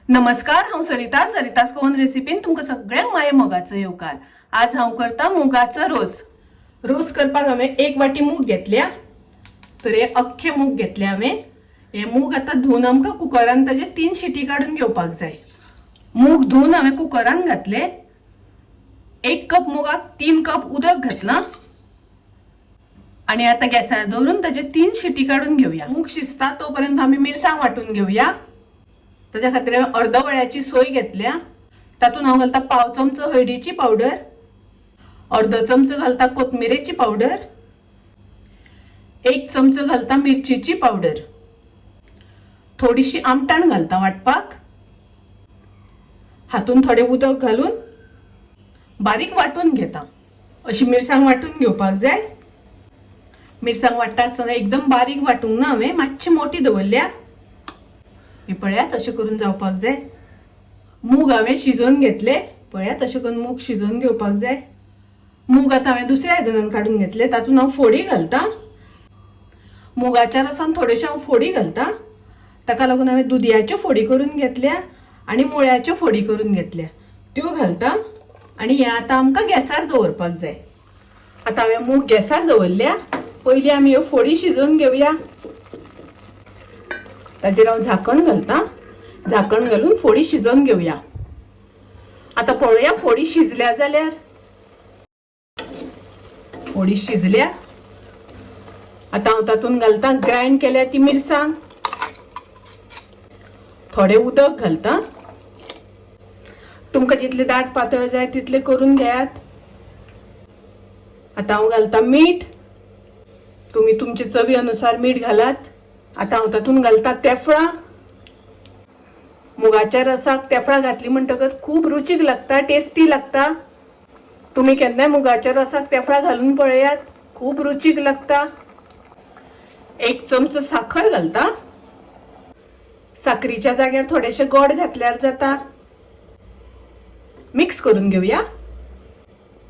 नमस्कार, हांव सरितास कोवन रेसिपीन तुमकां सगळ्यांक माये मोगाचो येवकार। आज हांव करता मुगाचो रोस करपाक हांवें 1 वाटी मूग घेतल्या। तर हे अख्खे मूग घेतले हांवें। हे मूग आतां धुवन आमकां कुकरान ताजे 3 शिटी काढून घेवपाक जाय। मूग धुवन हांवें कुकरान घातले। 1 कप मुगाक 3 कप उदक घातला आणि आता गॅसार दवरून ताजे 3 शिटी काढून घेवया। मूग शिजता तोपर्यंत आमी मिरसांग वाटून घेवया। त्याच्या खातीर अर्द वळ्याची सोय घेतल्या। तातून हांव घालता पाव चमचो हळदीची पावडर, अर्ध चमचो घालता कोथमिरेची पावडर, 1 चमचो घालता मिरचीची पावडर, थोडीशी आमटाण घालता वाटपाक। हातून थोडे उदक घालून बारीक वाटून घेता। अशी मिरसांग वाटून घेवपाक जाय। मिरसांग वाटता आसतना एकदम बारीक वाटूंक ना, हांवें मातशी मोठी दवरल्या। हे पळयात अशें करून जावपाक जाय। मूग हांवें शिजोवन घेतले। पळयात अशें करून मूग शिजोवन घेवपाक जाय। मूग आतां हांवें दुसऱ्या आयदनान काडून घेतले। तातून हांव फोडी घालता। मुगाच्या रोसान थोड्योश्यो हांव फोडी घालता। ताका लागून हांवें दुदयाच्यो फोडी करून घेतल्या आनी मुळ्याच्यो फोडी करून घेतल्या, त्यो घालता। आनी हे आतां आमकां गॅसार दवरपाक जाय। आतां हांवें मूग गॅसार दवरल्या। पयलीं आमी ह्यो फोडी शिजोवन घेवया। ताजेर हांव झाकण घालता। झाकण घालून फोडी शिजोवन घेवया। आता पळोवया फोडी शिजल्या जाल्यार। फोडी शिजल्या। आता हांव तातून घालता ग्राइंड केल्या ती मिरसांग, थोडे उदक घालता। तुमकां जितले दाट पातळ जाय तितले करून घेयात। आता हांव घालता मीठ। तुम्ही तुमचे चवी अनुसार मीठ घालात। आता हांव तातून घालता तेफळां। मुगाच्या रसाक तेफळां घातली म्हणटकच खूब रुचीक लागता, टेस्टी लागता। तुम्ही केन्नाय मुगाच्या रसाक तेफळां घालून पळयात, खूब रुचीक लागता। 1 चमचो साखर घालता। साखरीच्या जाग्यार थोडेशे गोड घातल्यार जाता। मिक्स करून घेवया।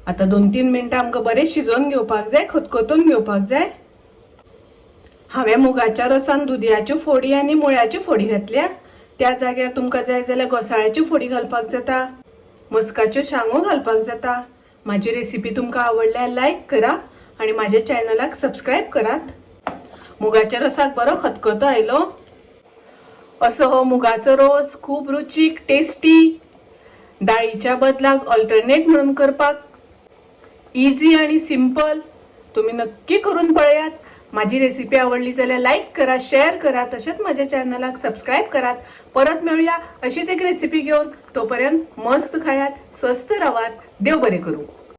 आता 2-3 मिनिटां आमकां बरें शिजोवन घेवपाक जाय, खतखतून घेवपाक जाय। हांवें मुगाच्या रोसान दुदयाच्यो फोडी आनी मुळ्याच्यो फोडी घातल्या। त्या जाग्यार तुमकां जाय जाल्यार घोसाळ्याच्यो फोडी घालपाक जाता, मस्काच्यो शांगो घालपाक जाता। माझी रेसिपी तुमकां आवडल्यार लायक करा आणि माझ्या चॅनलाक सबस्क्राइब करात। मुगाच्या रसाक बरो खतखतो आयलो। असो हो मुगाचो रोस खूब रुचीक, टेस्टी, डाळीच्या बदलाक ऑल्टरनेट म्हणून करपाक इजी आणि सिंपल। तुम्ही नक्की करून पळयात। माझी रेसिपी आवडली जाल्यार लाईक करा, शेअर करा, तसेच माझ्या चॅनलाक सबस्क्राइब करात। परत मिळूया अशीच एक रेसिपी घेऊन। तोपर्यंत मस्त खायात, स्वस्त राहात, देव बरे करू।